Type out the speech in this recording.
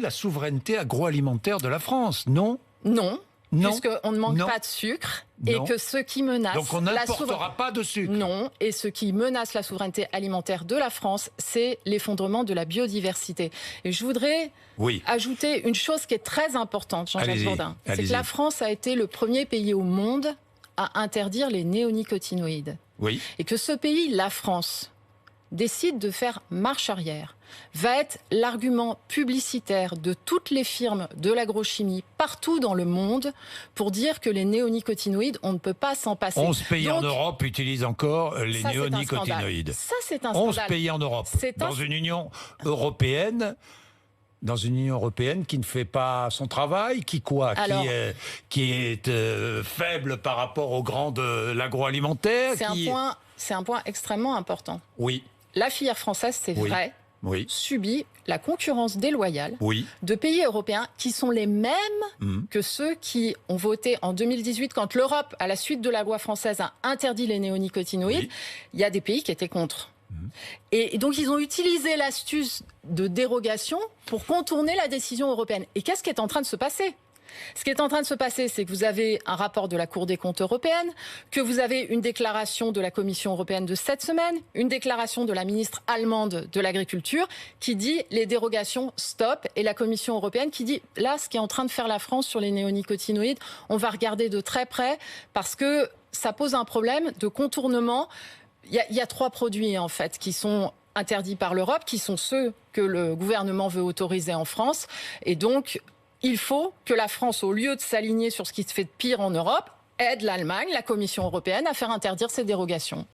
la souveraineté agroalimentaire de la France, non? Non. Non. Puisqu'on ne manque Non. pas de sucre Non. et que ce qui menace... Donc on n'importera pas de sucre. Non, et ce qui menace la souveraineté alimentaire de la France, c'est l'effondrement de la biodiversité. Et je voudrais ajouter une chose qui est très importante, Jean-Jacques Bourdin. C'est que la France a été le premier pays au monde à interdire les néonicotinoïdes. Oui. Et que ce pays, la France, décide de faire marche arrière, va être l'argument publicitaire de toutes les firmes de l'agrochimie partout dans le monde pour dire que les néonicotinoïdes, on ne peut pas s'en passer. 11 pays en Europe utilisent encore les néonicotinoïdes. Ça, c'est un scandale. 11 pays en Europe, dans une Union européenne... Dans une Union européenne qui ne fait pas son travail, qui est faible par rapport aux grands de l'agroalimentaire. C'est un point extrêmement important. Oui. La filière française, c'est vrai, subit la concurrence déloyale de pays européens qui sont les mêmes que ceux qui ont voté en 2018 quand l'Europe, à la suite de la loi française, a interdit les néonicotinoïdes. Il y a des pays qui étaient contre. Et donc, ils ont utilisé l'astuce de dérogation pour contourner la décision européenne. Et qu'est-ce qui est en train de se passer ? Ce qui est en train de se passer, c'est que vous avez un rapport de la Cour des comptes européenne, que vous avez une déclaration de la Commission européenne de cette semaine, une déclaration de la ministre allemande de l'Agriculture qui dit les dérogations stop, et la Commission européenne qui dit là, ce qui est en train de faire la France sur les néonicotinoïdes, on va regarder de très près parce que ça pose un problème de contournement. Il y a 3 produits en fait qui sont interdits par l'Europe, qui sont ceux que le gouvernement veut autoriser en France. Et donc, il faut que la France, au lieu de s'aligner sur ce qui se fait de pire en Europe, aide l'Allemagne, la Commission européenne, à faire interdire ces dérogations.